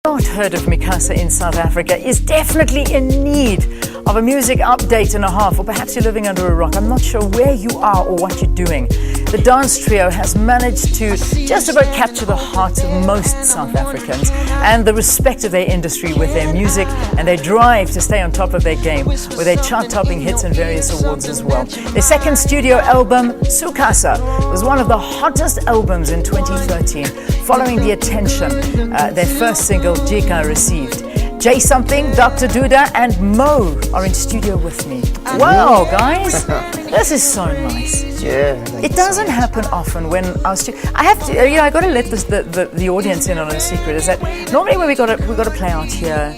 Not heard of MiCasa in South Africa is definitely in need of a music update and a half, or perhaps you're living under a rock. I'm not sure where you are or what you're doing. The dance trio has managed to just about capture the hearts of most South Africans and the respect of their industry with their music and their drive to stay on top of their game with their chart-topping hits and various awards as well. Their second studio album, Su Casa, was one of the hottest albums in 2013, following the attention their first single, Jika, received. JSomething, Dr.Duda and Mo are in studio with me. Wow, guys, this is so nice. Yeah, it doesn't happen often when our I have to, I got to let the audience in on a secret. Is that normally when we got to play out here,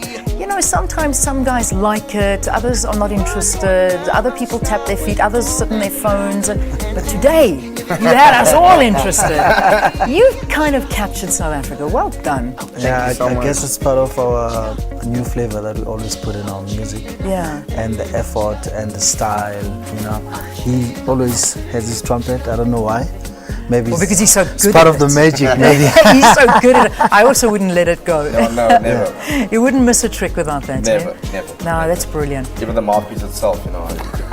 sometimes some guys like it, others are not interested, other people tap their feet, others sit on their phones. But today, you had us all interested. You kind of captured South Africa. Well done. Yeah, I guess it's part of our new flavor that we always put in our music. Yeah. And the effort and the style, He always has his trumpet. I don't know why. Maybe because he's so good. It's part of the magic, maybe. He's so good at it. I also wouldn't let it go. No, never. You wouldn't miss a trick without that. Never. No, that's brilliant. Even the mouthpiece itself, you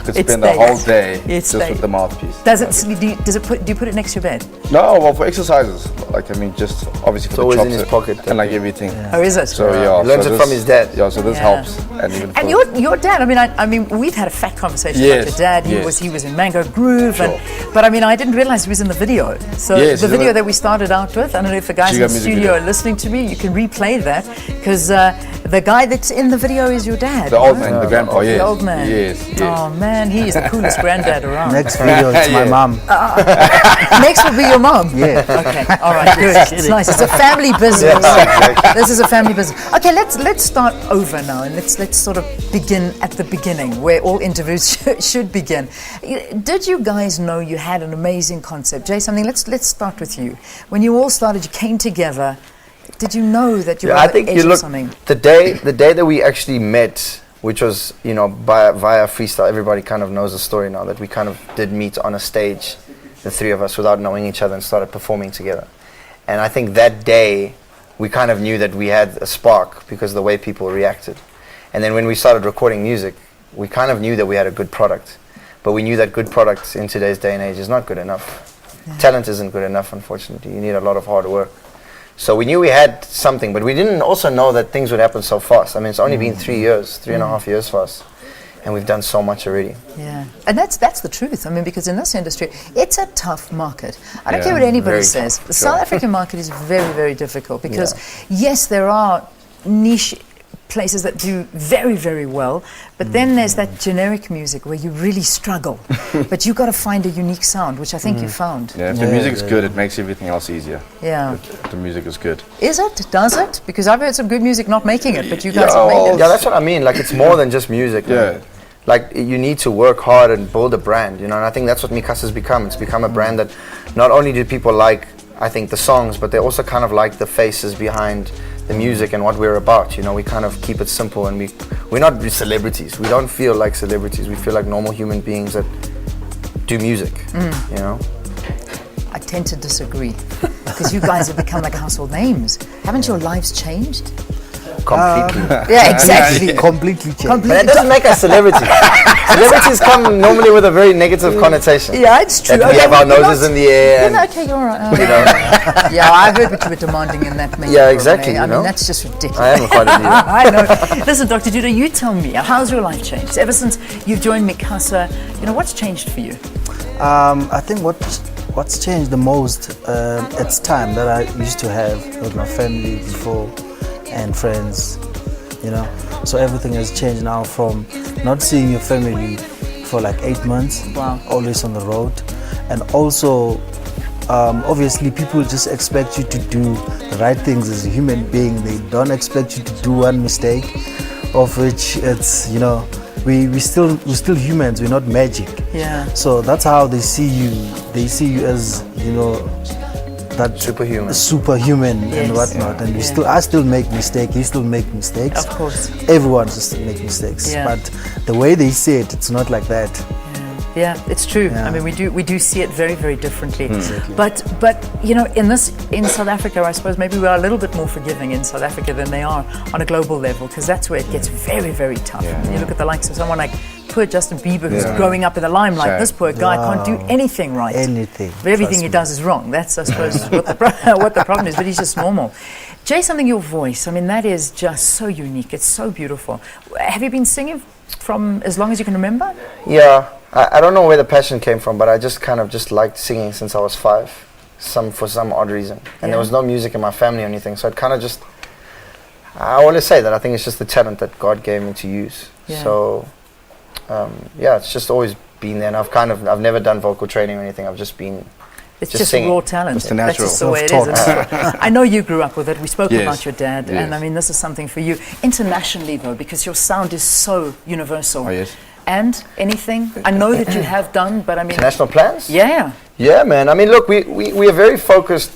could spend the whole day just with the mouthpiece. Do you put it next to your bed? No, well, for exercises, just obviously for the always chops in his pocket and everything. Yeah. Oh, is it? So yeah, he learns it from his dad. Yeah, so this helps. And your dad. I mean, we've had a fat conversation about your dad. He was in Mango Groove, sure. But I didn't realize he was in the video. So the video that we started out with, I don't know if the guys in the studio are listening to me. You can replay that because the guy that's in the video is your dad. The old man, the grandpa. The old man. Yes. Oh man, he is the coolest granddad around. Next video, it's my mom. Next will be your mom. Yeah. Okay. All right. Good. It's nice. It's a family business. This is a family business. Okay. Let's start over now, and let's sort of begin at the beginning, where all interviews should begin. Did you guys know you had an amazing concept? JSomething, let's start with you. When you all started, you came together. Did you know that you were at the edge of something? The day that we actually met, which was via freestyle. Everybody kind of knows the story now that we kind of did meet on a stage, the three of us, without knowing each other, and started performing together. And I think that day we kind of knew that we had a spark because of the way people reacted. And then when we started recording music, we kind of knew that we had a good product, but we knew that good products in today's day and age is not good enough. Yeah. Talent isn't good enough, unfortunately. You need a lot of hard work. So we knew we had something, but we didn't also know that things would happen so fast. I mean, it's only been 3 years, 3.5 years for us, and we've done so much already. Yeah, and that's the truth. I mean, because in this industry, it's a tough market. I don't care what anybody says. The South African market is very, very difficult because, yes, there are niche places that do very, very well, but then there's that generic music where you really struggle. But you've got to find a unique sound, which I think you found. Yeah, if the music's good, it makes everything else easier. Yeah. If the music is good. Is it? Does it? Because I've heard some good music not making it, but you guys are making it. Yeah, that's what I mean. Like, it's more than just music. Yeah. Like, you need to work hard and build a brand, and I think that's what MiCasa has become. It's become a brand that not only do people like, I think, the songs, but they also kind of like the faces behind the music and what we're about. We kind of keep it simple, and we're not celebrities. We don't feel like celebrities. We feel like normal human beings that do music. I tend to disagree because you guys have become like household names. Haven't your lives changed? Completely. Yeah, exactly. Completely changed. But that doesn't make us celebrities. Celebrities come normally with a very negative connotation. Yeah, it's true. That we have our noses in the air. Okay, you're all right. Yeah, I heard what you were demanding in that manner. Yeah, exactly. I mean, that's just ridiculous. I am quite a I know. Listen, Dr. Duda, you tell me, how's your life changed? Ever since you've joined MiCasa, what's changed for you? I think what's changed the most, it's time that I used to have with my family before and friends, So everything has changed now from not seeing your family for like 8 months, always on the road. And also, obviously people just expect you to do the right things as a human being. They don't expect you to do one mistake, of which it's, we're still humans, we're not magic. Yeah. So that's how they see you. They see you as, that superhuman and whatnot, and I still make mistakes. You still make mistakes. Of course. Everyone just make mistakes. Yeah. But the way they say it, it's not like that. Yeah, it's true. Yeah. I mean, we do see it very, very differently. Exactly. But you know, in South Africa, I suppose maybe we are a little bit more forgiving in South Africa than they are on a global level, because that's where it gets very, very tough. Yeah. When you look at the likes of someone like poor Justin Bieber, who's growing up in the limelight. Sure. This poor guy can't do anything right. Anything. But everything he does is wrong. That's, I suppose, what the problem is. But he's just normal. JSomething, your voice, I mean, that is just so unique. It's so beautiful. Have you been singing from as long as you can remember? Yeah, I don't know where the passion came from, but I just kind of just liked singing since I was 5, for some odd reason. And there was no music in my family or anything, so it kind of just, I always say that I think it's just the talent that God gave me to use. Yeah. So, it's just always been there, and I've never done vocal training or anything. I've just been It's just singing. raw talent. Just the That's natural. just the way it is. I know you grew up with it. We spoke about your dad, and I mean, this is something for you. Internationally, though, because your sound is so universal. Oh, yes. And anything? I know that you have done, but I mean... International plans? Yeah. Yeah, man. I mean, look, we are very focused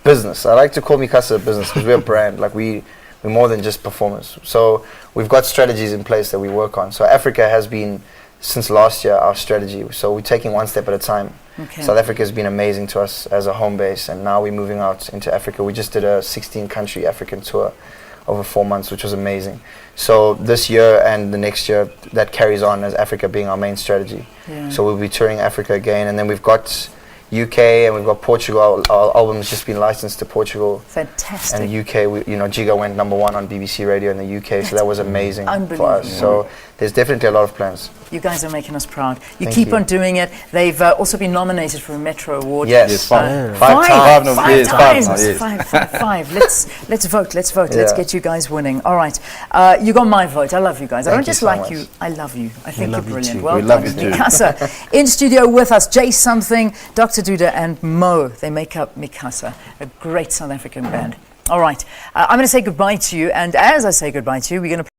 business. I like to call MiCasa a business because we're a brand. Like, we're more than just performers. So we've got strategies in place that we work on. So Africa has been, since last year, our strategy. So we're taking one step at a time. Okay. South Africa has been amazing to us as a home base, and now we're moving out into Africa. We just did a 16-country African tour over 4 months, which was amazing. So this year and the next year, that carries on as Africa being our main strategy. Yeah. So we'll be touring Africa again, and then we've got UK and we've got Portugal. Our album's just been licensed to Portugal. Fantastic. And UK, Jika went #1 on BBC Radio in the UK, so that was amazing for us. So there's definitely a lot of plans. You guys are making us proud. You Thank keep you. on doing it. They've also been nominated for a Metro Award. Yes, Five. Five times. Five times. Yes. Five. Let's vote. Let's Yeah. get you guys winning. All right. You got my vote. I love you guys. I Thank don't you just so like much. you. I love you. I think you're love you brilliant. too. Well We done. love you too. MiCasa in studio with us. JSomething, Dr.Duda and Mo. They make up MiCasa, a great South African band. All right. I'm going to say goodbye to you. And as I say goodbye to you, we're going to